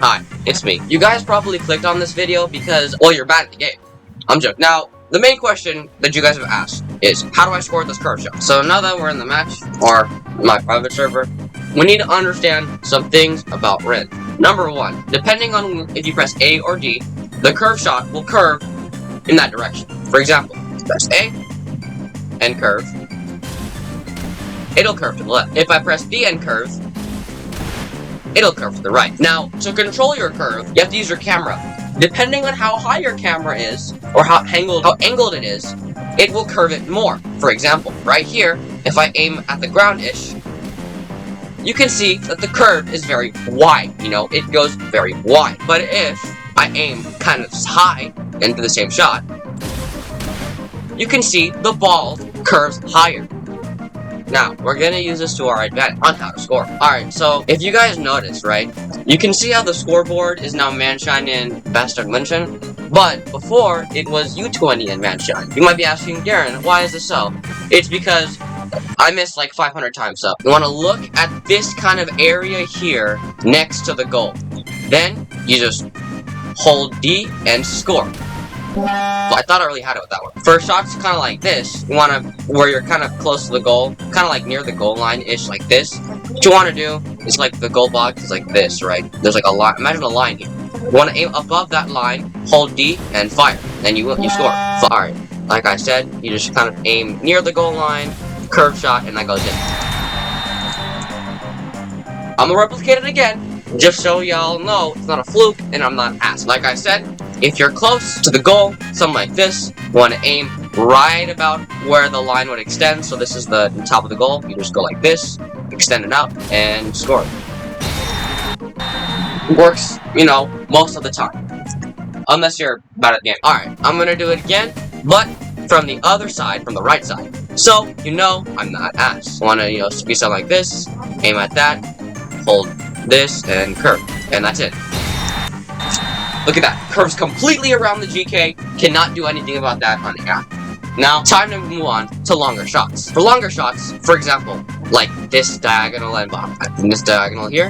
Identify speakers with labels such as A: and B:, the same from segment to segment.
A: Hi, it's me. You guys probably clicked on this video because, well, you're bad at the game. I'm joking. Now, the main question that you guys have asked is, how do I score this curve shot? So now that we're in the match, or my private server, we need to understand some things about red. Number one, depending on if you press A or D, the curve shot will curve in that direction. For example, press A and curve. It'll curve to the left. If I press B and curve, it'll curve to the right. Now, to control your curve, you have to use your camera. Depending on how high your camera is, or how angled it is, it will curve it more. For example, right here, if I aim at the ground-ish, you can see that the curve is very wide. You know, it goes very wide. But if I aim kind of high into the same shot, you can see the ball curves higher. Now, we're gonna use this to our advantage on how to score. Alright, so if you guys notice, right, you can see how the scoreboard is now Manshine and Bastard München, but before, it was U20 and Manshine. You might be asking, Darren, why is this so? It's because I missed like 500 times, so you want to look at this kind of area here next to the goal. Then, you just hold D and score. Well, I thought I really had it with that one. For shots kind of like this, you want to, where you're kind of close to the goal, kind of like near the goal line-ish, like this. What you want to do is like the goal box is like this, right? There's like a line, imagine a line here. You want to aim above that line, hold D, and fire. Then you score. Alright, like I said, you just kind of aim near the goal line, curve shot, and that goes in. I'm gonna replicate it again, just so y'all know it's not a fluke, and I'm not ass. Like I said, if you're close to the goal, something like this, you want to aim right about where the line would extend. So this is the top of the goal. You just go like this, extend it out, and score. It works, you know, most of the time. Unless you're bad at the game. Alright, I'm going to do it again, but from the other side, from the right side. So, you know, I'm not ass. Want to, you know, be something like this, aim at that, hold this, and curve. And that's it. Look at that. Curves completely around the GK. Cannot do anything about that on the app. Now, time to move on to longer shots. For longer shots, for example, like this diagonal and bottom. In this diagonal here,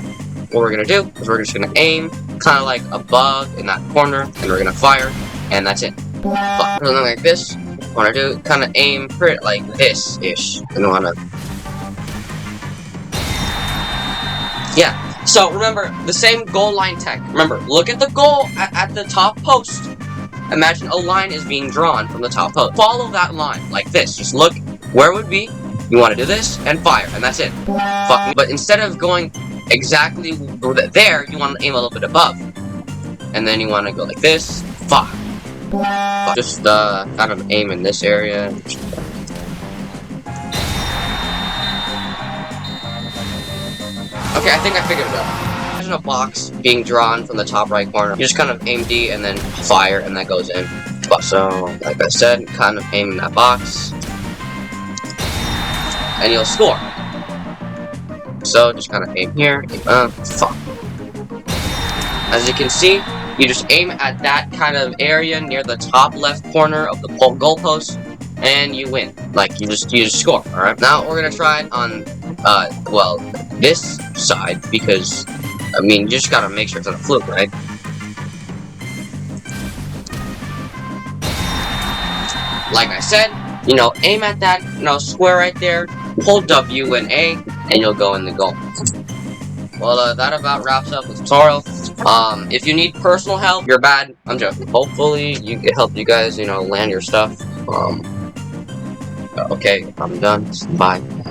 A: what we're going to do is we're just going to aim kind of like above in that corner, and we're going to fire, and that's it. But something like this, want to do kind of aim for it like this-ish. And want to... Yeah. So, remember, the same goal line tech. Remember, look at the goal at the top post. Imagine a line is being drawn from the top post. Follow that line, like this. Just look where it would be. You want to do this, and fire, and that's it. But instead of going exactly there, you want to aim a little bit above. And then you want to go like this. Fuck. Just, kind of aim in this area. Okay, I think I figured it out. Imagine a box being drawn from the top right corner. You just kind of aim D and then fire, and that goes in. So, like I said, kind of aim in that box. And you'll score. So, just kind of aim here, aim up, fuck. As you can see, you just aim at that kind of area near the top left corner of the goalpost, and you win. Like, you just score, alright? Now, we're gonna try it on, well, this side, because, I mean, you just gotta make sure it's not a fluke, right? Like I said, you know, aim at that, you know, square right there, hold W and A, and you'll go in the goal. Well, that about wraps up the tutorial. If you need personal help, you're bad. I'm joking. Hopefully, it helped you guys, you know, land your stuff. Okay, I'm done. Bye.